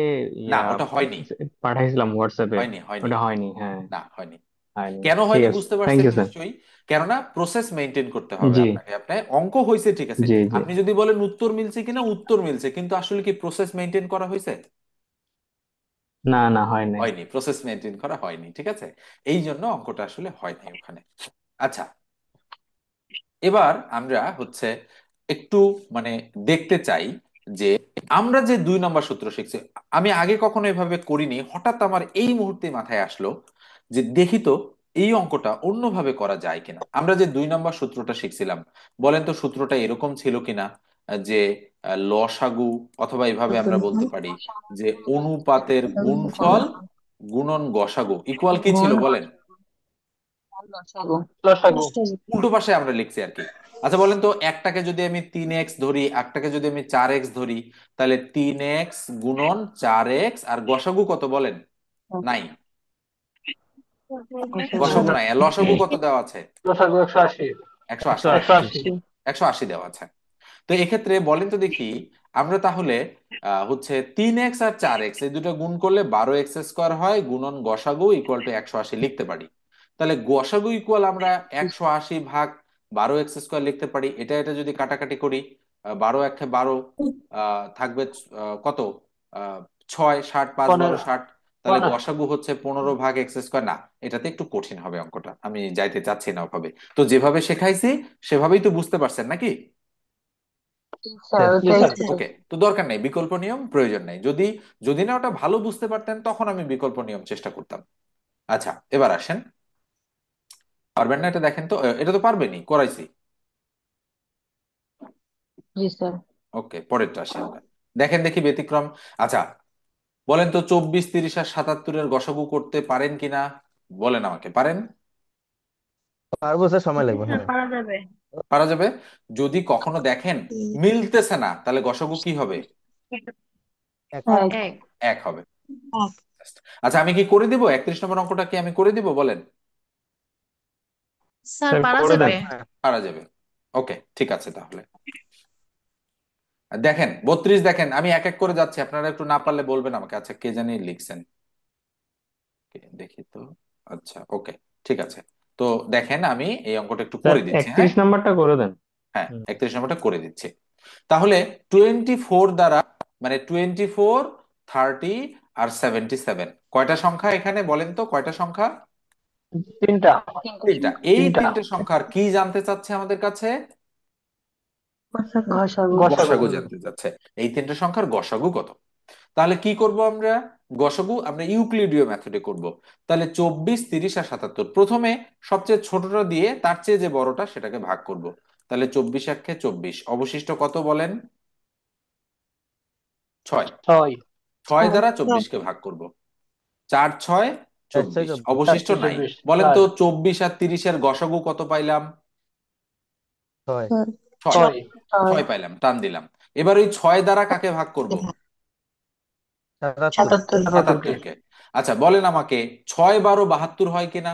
না ইয়া ওটা হয়নি, পাঠাইছিলাম হোয়াটসঅ্যাপে। হয়নি, হয়নি, ওটা হয়নি, হ্যাঁ। না হয়নি। হয়নি। কেন ঠিক হয়নি আছে, বুঝতে থ্যাংক পারছেন ইউ স্যার। নিশ্চয়ই। কেননা প্রসেস মেনটেন করতে হবে জি আপনাকে। আপনার অঙ্ক হয়েছে ঠিক আছে, জি জি। আপনি যদি বলেন উত্তর মিলছে কিনা, উত্তর মিলছে, কিন্তু আসলে কি প্রসেস মেনটেন করা হয়েছে? না না, হয় নাই। হয়নি, প্রসেস মেনটেন করা হয়নি, ঠিক আছে। এই জন্য অঙ্কটা আসলে হয় নাই ওখানে। আচ্ছা, এবার আমরা হচ্ছে একটু মানে দেখতে চাই যে আমরা যে 2 নম্বর সূত্র শিখছি, আমি আগে কখনো এভাবে করিনি, হঠাৎ আমার এই মুহূর্তে মাথায় আসলো যে দেখি তো এই অঙ্কটা অন্যভাবে করা যায় কিনা। আমরা যে 2 নম্বর সূত্রটা শিখছিলাম, বলেন তো সূত্রটা এরকম ছিল কিনা যে লসাগু, অথবা এভাবে আমরা বলতে পারি যে অনুপাতের গুণফল গুণন গসাগু ইকুয়াল কি ছিল বলেন। লসাগু। লসাগু। উল্টো পাশে আমরা লিখছি আর কি। আচ্ছা বলেন তো, একটাকে যদি আমি 3x ধরি, একটাকে যদি আমি 4x ধরি, তাহলে 3x গুণন 4x আর গসাগু কত বলেন? নাই, গসাগু নাই। আর লসাগু কত দেওয়া আছে? লসাগু 180। 180 একশো দেওয়া আছে। আশি 180। 180 দেওয়া আছে। তো এক্ষেত্রে বলেন তো দেখি, আমরা তাহলে হচ্ছে 3x আর 4x এই দুটো গুণ করলে 12x² হয়, গুণন গসাগু ইকুয়াল টু 180 লিখতে পারি। তাহলে গসাগু ইকুয়াল আমরা 180 ভাগ 12x² লিখতে পারি। এটা এটা যদি কাটাকাটি করি, 12 × 12 থাকবে কত, 6, 60, 5 12 15। 60। তাহলে গসাগু হচ্ছে 15 ভাগ x²। না, এটাতে একটু কঠিন হবে অঙ্কটা, আমি যাইতে চাচ্ছি না ওভাবে। তো যেভাবে শেখাইছি সেভাবেই তো বুঝতে পারছেন নাকি? স্যার জি ওটাই। স্যার। ওকে, তো দরকার নেই, বিকল্প নিয়ম প্রয়োজন নেই। যদি যদি না ওটা ভালো বুঝতে পারতেন তখন আমি বিকল্প নিয়ম চেষ্টা করতাম। আচ্ছা, এবার আসেন, পারবেন না এটা দেখেন তো, এটা তো পারবেনই, করাইছি। জি স্যার। ওকে, পরেরটা আসি আমরা, দেখেন দেখি ব্যতিক্রম। আচ্ছা বলেন তো 24, 30 আর 77-এর গসাগু করতে পারেন কিনা, বলেন আমাকে, পারেন? পারবো স্যার, সময় লাগবে, হ্যাঁ হ্যাঁ। পারা যাবে। পারা যাবে। যদি কখনো দেখেন মিলতেছে না, তাহলে গসাগু কি হবে? এক। হ্যাঁ। এক। 1 হবে। আচ্ছা, আমি কি করে দিব 31 নম্বর অঙ্কটা, কি আমি করে দিব বলেন? স্যার স্যার পারা করে দেন। যাবে। পারা যাবে। ওকে, ঠিক আছে তাহলে। দেখেন 32, দেখেন আমি এক এক করে যাচ্ছি, আপনারা একটু না পারলে বলবেন আমাকে। আচ্ছা, কে জানি লিখছেন, দেখি তো। আচ্ছা ওকে, ঠিক আছে। তো দেখেন আমি এই অঙ্কটা একটু স্যার করে দিচ্ছি, হ্যাঁ। 31 নম্বরটা করে দেন। হ্যাঁ, হুম। 31 নম্বরটা করে দিচ্ছি। তাহলে 24 দ্বারা, মানে 24, 30 আর 77, কয়টা সংখ্যা এখানে বলেন তো, কয়টা সংখ্যা? তিনটা। 3টা। এই তিনটা। 3টে সংখ্যার কি জানতে চাচ্ছে আমাদের কাছে? ঘষাঘু। গসাগু ঘষাঘু। জানতে চাচ্ছে। এই 3টে সংখ্যার গসাগু কত? তাহলে কি করব আমরা? গসাগু আমরা ইউক্লিডীয় মেথডে করব। তাহলে 24, 30 আর 77, প্রথমে সবচেয়ে ছোটটা দিয়ে তার চেয়ে যে বড়টা সেটাকে ভাগ করব। তাহলে 24 একে 24, অবশিষ্ট কত বলেন? 6। 6। 6 দ্বারা 24-কে ভাগ করব। 4, 6, চার ছয় 24, চব্বিশ। অবশিষ্ট নাই। 424। বলেন তো প্লাস 24 আর 30-এর গসাগু কত পাইলাম? ছয়। 6। 6। 6 পাইলাম, টান দিলাম। এবার ওই 6 দ্বারা কাকে ভাগ করব? 77। 77 কে। 77-কে। আচ্ছা বলেন আমাকে, 6, 12, 72 হয় কিনা?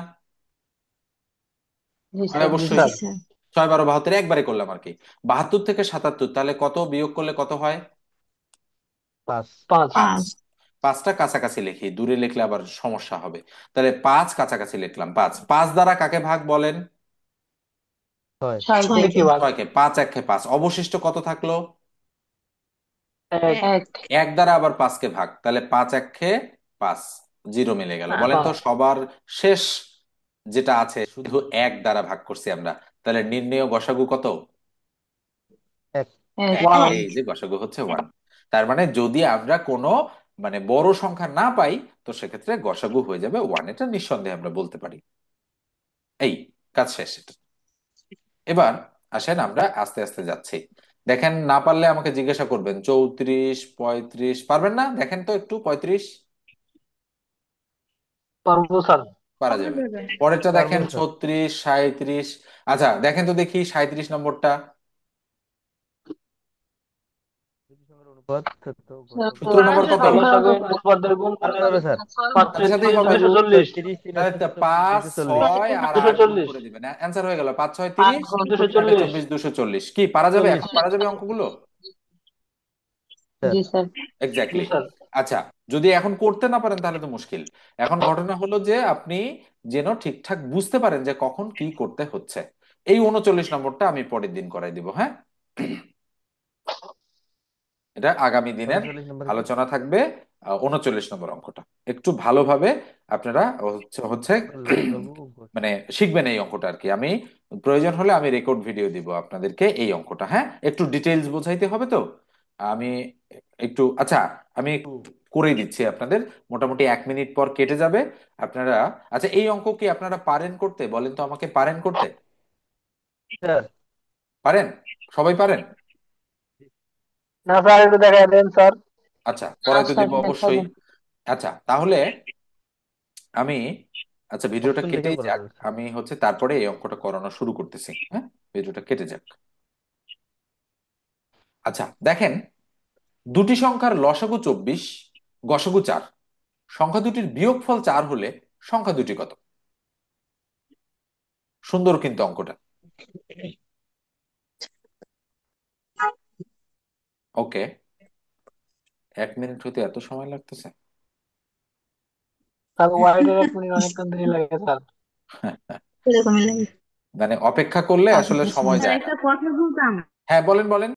জি হয় স্যার। জি অবশ্যই। স্যার। 6, 12, 72 একবারে করলাম আর কি। 72 থেকে 77, তাহলে কত বিয়োগ করলে কত হয়? 5। 5। 5। 5টা কাছাকাছি লিখি, দূরে লিখলে আবার সমস্যা হবে। তাহলে 5 কাছাকাছি লিখলাম। 5, 5 দ্বারা কাকে ভাগ বলেন? 6। 6 কে কি ভাগ? 6-কে। 5 একে 5, অবশিষ্ট কত থাকলো? 1। 1। 1 দ্বারা আবার 5-কে ভাগ, তাহলে 5 একে 5, 0 মিলে গেল। বলেন তো 5। সবার শেষ যেটা আছে শুধু 1 দ্বারা ভাগ করছি আমরা, তাহলে নির্ণেয় গসাগু কত? 1। 1। 1। এই যে গসাগু হচ্ছে 1। তার মানে যদি আমরা কোনো মানে বড় সংখ্যা না পাই, তো সেক্ষেত্রে গসাগু হয়ে যাবে 1, এটা নিঃসন্দেহে আমরা বলতে পারি। এই, কাজ শেষ এটা। এবার আসেন আমরা আস্তে আস্তে যাচ্ছি। দেখেন না পারলে আমাকে জিজ্ঞাসা করবেন। 34, 35 পারবেন না? দেখেন তো একটু 35 পারবো স্যার। পারা পারা যাবে। যাবে। পরেরটা পারবো দেখেন স্যার। 36, 37। আচ্ছা দেখেন তো দেখি 37 নম্বরটা। তো স্যার, গত সূত্র নম্বর কত? লসাগু উপপাদ্যের গুণ আরো হবে স্যার। পাঁচ সাথে সাথেই হবে। 240 30 3 তাহলে 24 5 240 6 আর 8 গুণ 240 করে দিবেন, অ্যান্সার হয়ে গেল 5 6 পাঁচ 30, গুণ 8 240 24 240। কি পারা যাবে? 40 এখন পারা যাবে অঙ্কগুলো? স্যার। জি স্যার। জি এক্স্যাক্টলি। স্যার। আচ্ছা, যদি এখন করতে না পারেন তাহলে তো মুশকিল। এখন ঘটনা হলো যে আপনি যেন ঠিকঠাক বুঝতে পারেন যে কখন কি করতে হচ্ছে। এই 39 নম্বরটা আমি পরের দিন করাই দিব, হ্যাঁ? এটা আগামী দিনের 39 নম্বর কি? আলোচনা থাকবে। 39 নম্বর অঙ্কটা একটু ভালোভাবে আপনারা হচ্ছে হচ্ছে লসাগু ও গসা। মানে শিখবেন এই অঙ্কটা আর কি। আমি প্রয়োজন হলে আমি রেকর্ড ভিডিও দিব আপনাদেরকে এই অঙ্কটা, হ্যাঁ? একটু ডিটেইলস বোঝাইতে হবে তো। আমি একটু, আচ্ছা, আমি একটু করে দিচ্ছি আপনাদের। মোটামুটি 1 মিনিট পর কেটে যাবে। আপনারা, আচ্ছা, এই অঙ্ক কি আপনারা পারেন করতে? বলেন তো আমাকে, পারেন করতে? স্যার। পারেন? সবাই পারেন? না স্যার, একটু দেখা দেন স্যার। আচ্ছা, পরে তো স্যার দিব অবশ্যই। দেখাবেন। আচ্ছা, তাহলে আমি, আচ্ছা, ভিডিওটা অপশন দেখে কেটেই করা যাক। যাবে স্যার। আমি হচ্ছে তারপরে এই অঙ্কটা করানো শুরু করতেছি, হ্যাঁ? ভিডিওটা কেটে যাক। আচ্ছা, দেখেন, দুটি সংখ্যার লসাগু 24, গসাগু 4, সংখ্যা দুটির বিয়োগফল 4 হলে সংখ্যা দুটি কত? সুন্দর কিন্তু অঙ্কটা। ওকে, 1 মিনিট হইতে এত সময় লাগতেছে? স্যার ওয়াইডের 1 মিনিট অনেকক্ষণ দেরি লাগে স্যার। এরকমই লাগে। মানে অপেক্ষা করলে পাঁচ আসলে দশ সময় মিনিট যায় না। হ্যাঁ, বলেন বলেন।